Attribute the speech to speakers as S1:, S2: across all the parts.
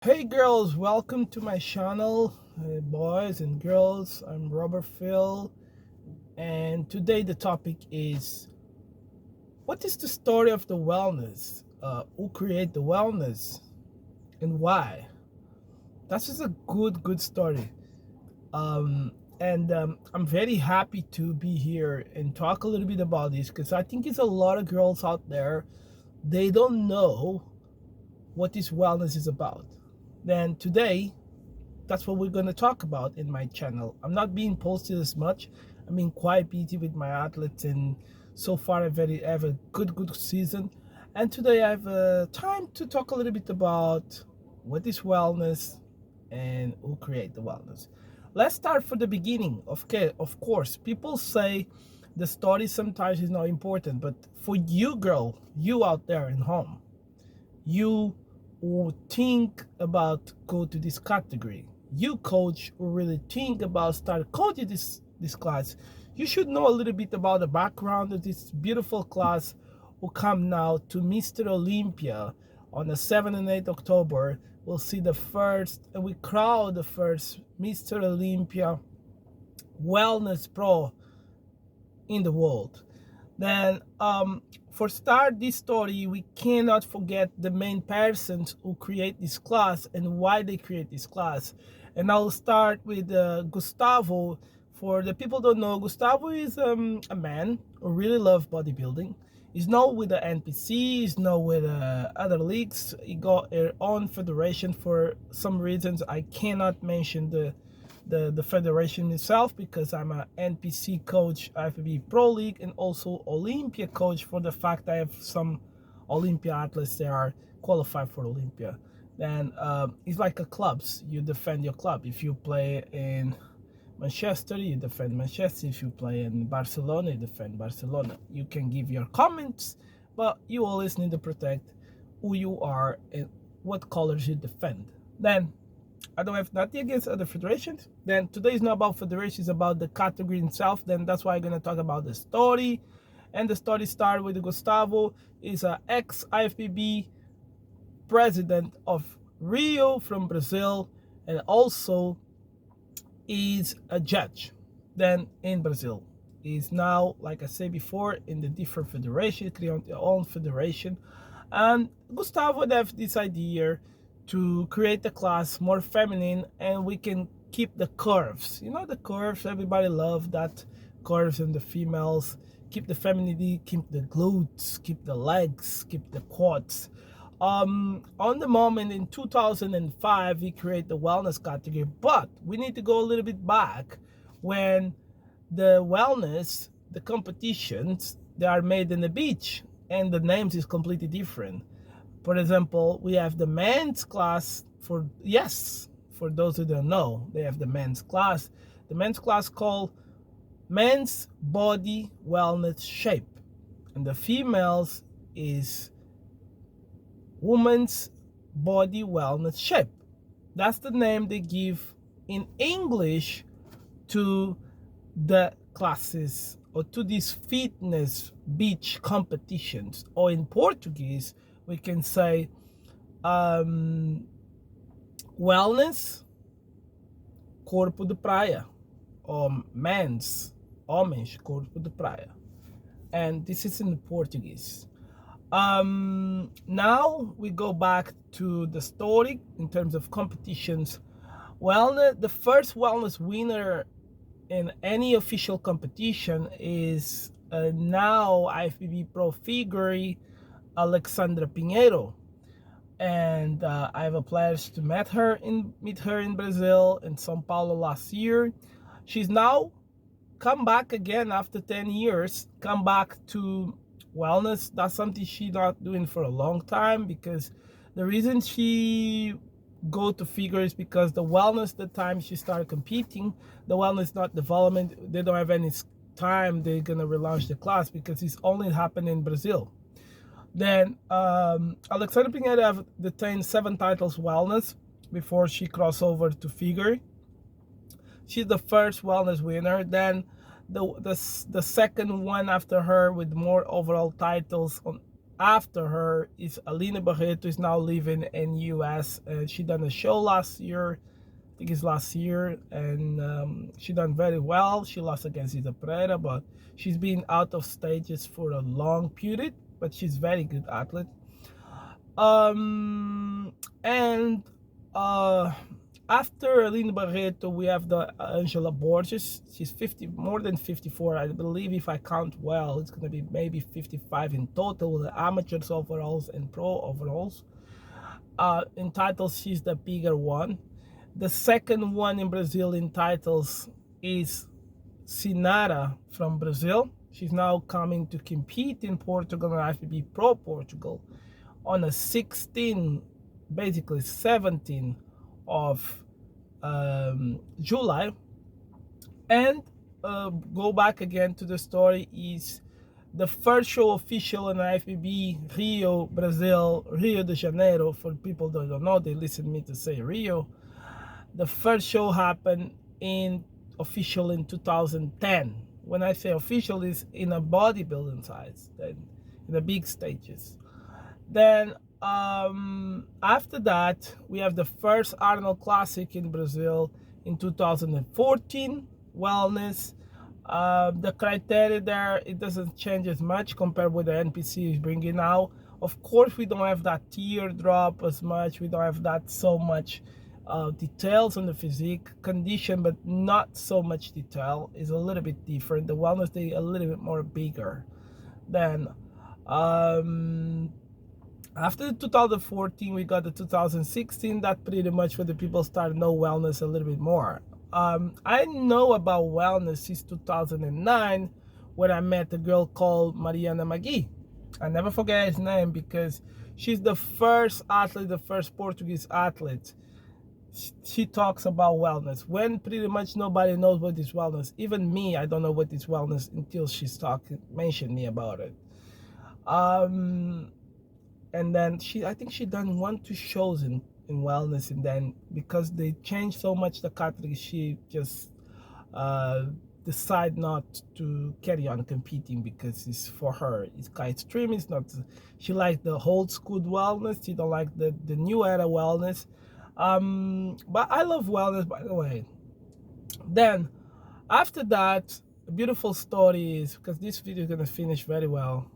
S1: Hey girls, welcome to my channel, boys and girls. I'm Robert Phil, and today the topic is what is the story of the wellness? Who create the wellness and why? That's just a good story. And I'm very happy to be here and talk a little bit about this because I think it's a lot of girls out there, they don't know what this wellness is about. Then today that's what we're going to talk about in my channel. I'm not being posted as much. I'm being quite busy with my athletes, and so far I have a good season. And today I have time to talk a little bit about what is wellness and who create the wellness. Let's start from the beginning. Okay, of course, people say the story sometimes is not important, but for you, girl, you out there in home, you who think about go to this category, you coach who really think about start coaching this class, you should know a little bit about the background of this beautiful class who come now to Mr. Olympia on the 7th and 8th October. We'll see the first, and we crown the first Mr. Olympia Wellness Pro in the world. Then for start this story, we cannot forget the main persons who create this class and why they create this class. And I'll start with Gustavo. For the people who don't know, Gustavo is a man who really loves bodybuilding. He's not with the NPC, he's not with other leagues. He got her own federation. For some reasons I cannot mention the federation itself because I'm an NPC coach, IFBB Pro League, and also Olympia coach for the fact I have some Olympia athletes that are qualified for Olympia. Then it's like a clubs. You defend your club. If you play in Manchester, you defend Manchester. If you play in Barcelona, you defend Barcelona. You can give your comments, but you always need to protect who you are and what colors you defend. Then I don't have nothing against other federations. Then today is not about federations, it's about the category itself. Then that's why I'm gonna talk about the story. And the story started with Gustavo, is a ex-IFBB president of Rio from Brazil, and also is a judge then in Brazil. He's now, like I said before, in the different federations, creating their own federation. And Gustavo would have this idea to create the class more feminine, and we can keep the curves. You know, the curves, everybody loves that curves in the females. Keep the femininity, keep the glutes, keep the legs, keep the quads. On the moment in 2005, we create the wellness category, but we need to go a little bit back when the wellness, the competitions, they are made in the beach, and the names is completely different. For example, we have the men's class for those who don't know, they have the men's class. The men's class called Men's Body Wellness Shape, and the females is Women's Body Wellness Shape. That's the name they give in English to the classes or to these fitness beach competitions, or in Portuguese we can say wellness corpo de praia, or men's homens corpo de praia, and this is in Portuguese. Now we go back to the story in terms of competitions. Wellness, the first wellness winner in any official competition is now IFBB Pro figure Alexandra Pinheiro, and I have a pleasure to meet her in Brazil, in São Paulo last year. She's now come back again after 10 years, come back to wellness. That's something she's not doing for a long time, because the reason she go to figure is because the wellness, the time she started competing, the wellness not development, they don't have any time they're gonna relaunch the class because it's only happening in Brazil. Then Alexandra Pinheiro have detained 7 titles wellness before she crossed over to figure. She's the first wellness winner. Then the second one after her with more overall titles after her is Alina Machado, is now living in US. She done a show last year, I think it's last year, and she done very well. She lost against Ida Pereira, but she's been out of stages for a long period, but she's very good athlete. And uh, after Alina Barreto, we have the Angela Borges. She's 50, more than 54, I believe. If I count well, it's going to be maybe 55 in total with the amateurs overalls and pro overalls. In titles, she's the bigger one. The second one in Brazil in titles is Sinara from Brazil. She's now coming to compete in Portugal and IFBB Pro Portugal on a 16, basically 17 of July. And go back again to the story is the first show official in IFBB Rio, Brazil, Rio de Janeiro. For people that don't know, they listen to me to say Rio. The first show happened in official in 2010. When I say official, is in a bodybuilding size, then in the big stages. Then after that, we have the first Arnold Classic in Brazil in 2014. Wellness. The criteria there, it doesn't change as much compared with the NPC is bringing now. Of course, we don't have that teardrop as much. We don't have that so much details on the physique condition, but not so much detail. Is a little bit different. The wellness day a little bit more bigger. Then after the 2014, we got the 2016. That pretty much where the people start to know wellness a little bit more. I know about wellness since 2009 when I met a girl called Mariana Magui. I never forget his name because she's the first athlete, the first Portuguese athlete. She talks about wellness when pretty much nobody knows what is wellness. Even me, I don't know what is wellness until she's mentioned me about it. And then I think she done 1-2 shows in wellness, and then because they changed so much the category, she just decide not to carry on competing because it's for her, it's quite extreme. It's not, she likes the old school wellness, she don't like the new era wellness. But I love wellness, by the way. Then after that, a beautiful story is, because this video is going to finish very well,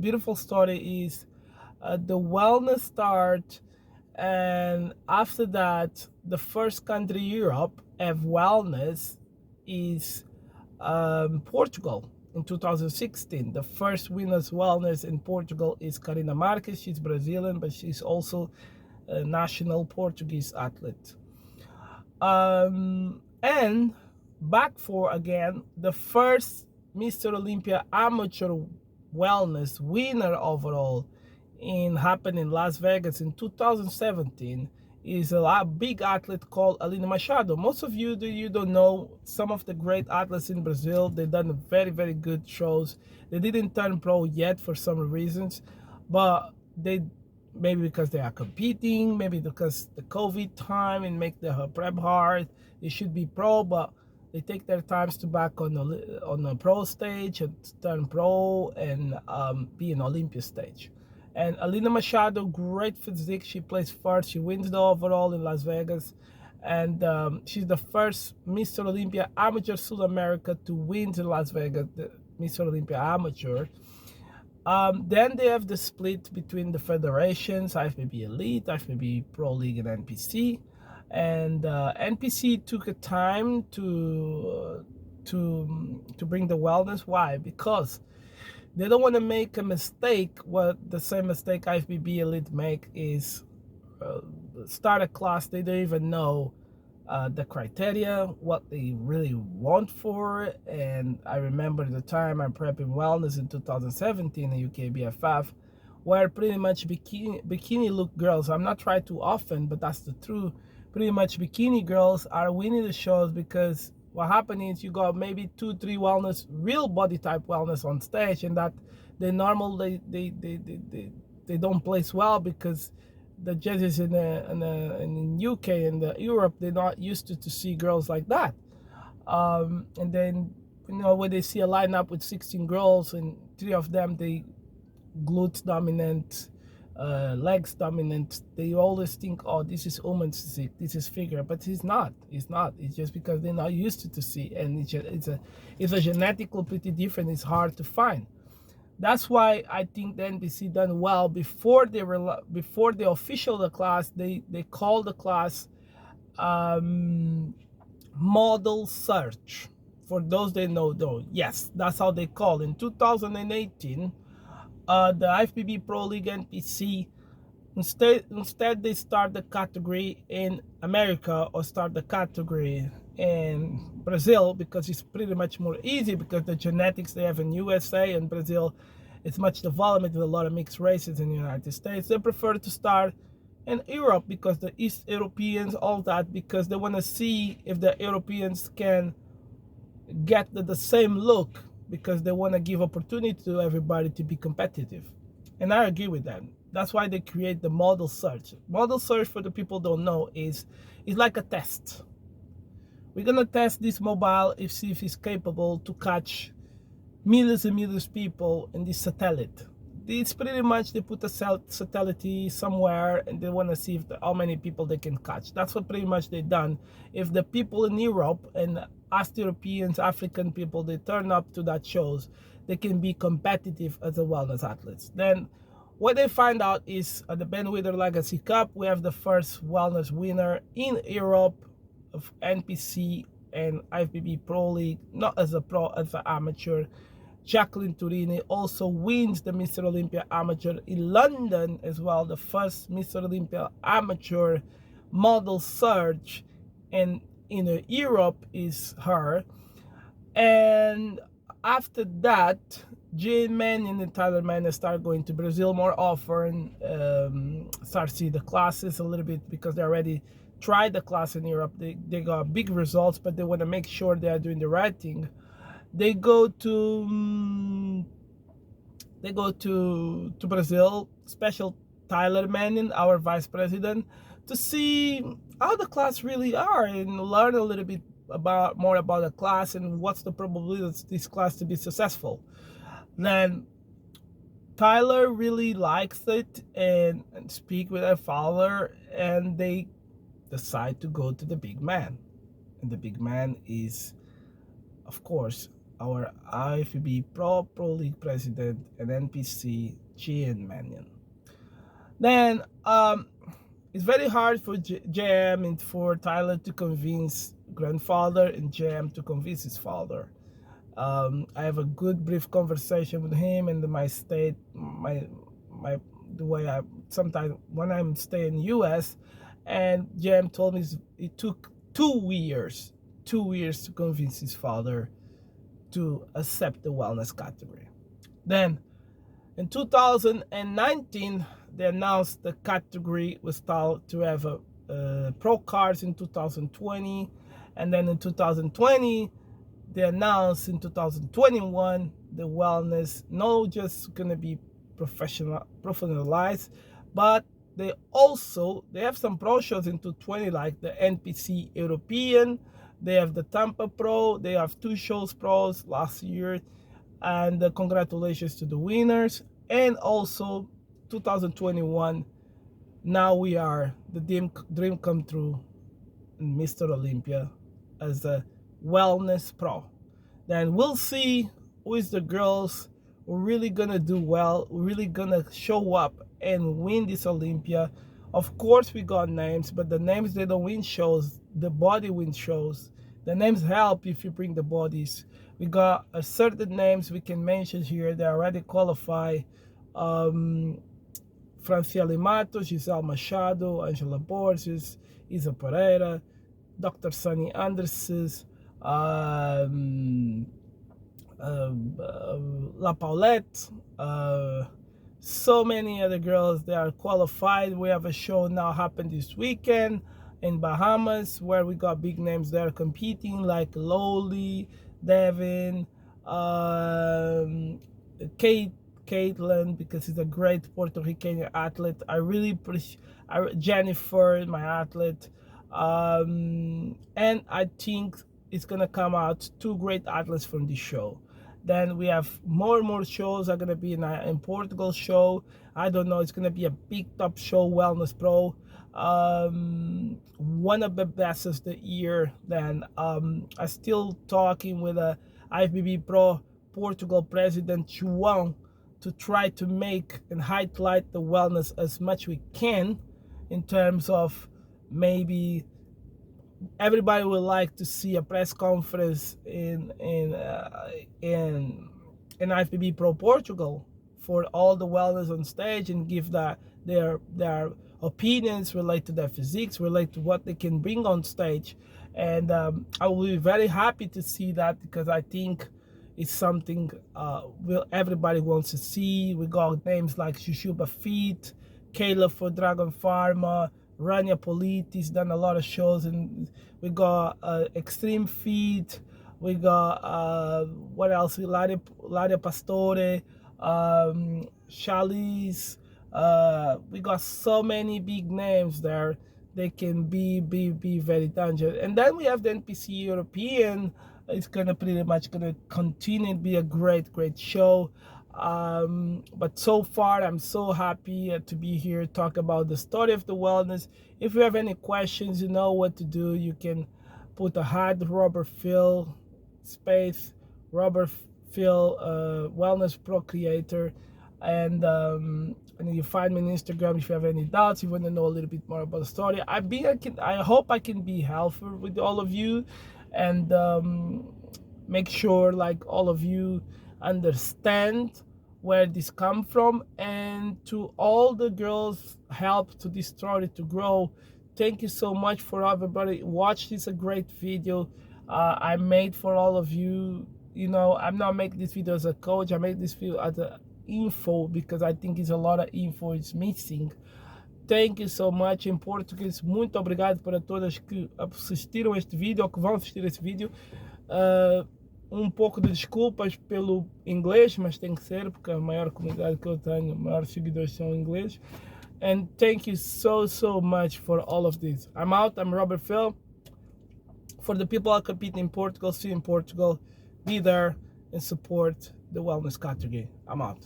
S1: beautiful story is the wellness start, and after that the first country in Europe have wellness is Portugal in 2016. The first winners wellness in Portugal is Karina Marques. She's Brazilian, but she's also a national Portuguese athlete. And back for again the first Mr. Olympia amateur wellness winner overall happened in Las Vegas in 2017 is a big athlete called Alina Machado. Most of you don't know some of the great athletes in Brazil. They've done very, very good shows. They didn't turn pro yet for some reasons, but they, maybe because they are competing, maybe because the COVID time and make the prep hard, they should be pro, but they take their times to back on the pro stage and turn pro and be an Olympia stage. And Alina Machado, great physique. She plays first. She wins the overall in Las Vegas. And she's the first Mr. Olympia Amateur South America to win in Las Vegas, the Mr. Olympia Amateur. Then they have the split between the federations, IFBB Elite, IFBB Pro League, and NPC. And NPC took a time to bring the wellness. Why? Because they don't want to make a mistake. What the same mistake IFBB Elite make is start a class. They don't even know the criteria, what they really want for it. And I remember the time I'm prepping wellness in 2017 in UKBFF, where pretty much bikini look girls, I'm not trying too often, but that's the truth. Pretty much bikini girls are winning the shows because what happened is you got maybe 2-3 wellness, real body type wellness on stage, and that they normally they don't place well because the judges in UK and Europe, they're not used to see girls like that. And then when they see a lineup with 16 girls and 3 of them they glutes dominant, legs dominant, they always think, oh, this is woman's physique, this is figure, but it's not. It's not. It's just because they're not used to see, and it's a genetically pretty different. It's hard to find. That's why I think the NBC done well before before the official the class. They call the class model search. For those that know, though, yes, that's how they call. In 2018, the IFBB Pro League NPC, instead they start the category in America or start the category in Brazil, because it's pretty much more easy, because the genetics they have in USA and Brazil, it's much development with a lot of mixed races in the United States. They prefer to start in Europe, because the East Europeans, all that, because they want to see if the Europeans can get the same look, because they want to give opportunity to everybody to be competitive. And I agree with that. That's why they create the model search. Model search, for the people who don't know, is like a test. We're gonna test this mobile, see if it's capable to catch millions and millions of people in this satellite. It's pretty much, they put a satellite somewhere, and they want to see if how many people they can catch. That's what pretty much they done. If the people in Europe and East Europeans, African people, they turn up to that shows, they can be competitive as a wellness athletes. Then what they find out is at the Ben Wither Legacy Cup, we have the first wellness winner in Europe of NPC and IFBB Pro League, not as a pro, as an amateur. Jacqueline Turini also wins the Mr. Olympia Amateur in London as well, the first Mr. Olympia Amateur model search, and in Europe is her. And after that, Jane Mannion and Tyler Mannion start going to Brazil more often, start see the classes a little bit, because they already tried the class in Europe. They got big results, but they want to make sure they are doing the right thing. They go to Brazil, special Tyler Mannion, our vice president, to see how the class really are, and learn a little bit more about the class and what's the probability of this class to be successful. Then Tyler really likes it and speak with her father, and they decide to go to the big man. And the big man is, of course, our IFBB Pro League president and NPC, Jane Mannion. Then it's very hard for JM and for Tyler to convince grandfather, and JM to convince his father. I have a good brief conversation with him, and my state, the way I sometimes when I'm staying in the US, and JM told me it took 2 years to convince his father to accept the wellness category. Then in 2019, they announced the category was start to have pro cards in 2020, and then in 2020 they announced in 2021 the wellness no just gonna be professionalized, but they have some pro shows in 2020, like the NPC European. They have the Tampa Pro. They have 2 shows pros last year, and congratulations to the winners. And also 2021, now we are the dream come true, Mr. Olympia as a wellness pro. Then we'll see who is the girls who are really gonna do well, who really gonna show up and win this Olympia. Of course we got names, but the names, they don't win shows, the body wins shows. The names help if you bring the bodies. We got a certain names we can mention here. They already qualify. Franciele Mato, Giselle Machado, Angela Borges, Isa Pereira, Dr. Sunny Anderson, La Paulette, so many other girls that are qualified. We have a show now happen this weekend in Bahamas, where we got big names that are competing, like Loli, Devin, Caitlin, because she's a great Puerto Rican athlete. I really appreciate Jennifer, my athlete, and I think it's gonna come out 2 great athletes from this show. Then we have more and more shows are gonna be in Portugal show. I don't know. It's gonna be a big top show, Wellness Pro. One of the best of the year. Then I'm still talking with a IFBB Pro Portugal president João to try to make and highlight the wellness as much we can, in terms of maybe everybody would like to see a press conference in IFBB Pro Portugal for all the wellness on stage, and give their opinions relate to their physiques, relate to what they can bring on stage. And I will be very happy to see that, because I think it's something everybody wants to see. We got names like Shushuba Feet, Caleb for Dragon Pharma, Rania Politis done a lot of shows, and we got Extreme Feet. We got what else? Ladia Pastore, Chalice. We got so many big names there. They can be very dangerous. And then we have the NPC European. It's gonna pretty much gonna continue to be a great show. But so far I'm so happy to be here, talk about the story of the wellness. If you have any questions, you know what to do. You can put a hard Robert Phil space Robert Phil Wellness Pro Creator, and you find me on Instagram if you have any doubts, you want to know a little bit more about the story. I hope I can be helpful with all of you, and make sure like all of you understand where this come from, and to all the girls help to this story to grow. Thank you so much for everybody watch this a great video I made for all of you. You know, I'm not making this video as a coach. I made this video as a info, because I think it's a lot of info is missing. Thank you so much. Em português, muito obrigado para todas que assistiram este vídeo ou que vão assistir este vídeo. Pouco de desculpas pelo inglês, mas tem que ser, porque a maior comunidade que eu tenho, maiores seguidores são ingleses. And thank you so much for all of this. I'm out. I'm Robert Phil. For the people that compete in Portugal, see you in Portugal. Be there and support the wellness category. I'm out.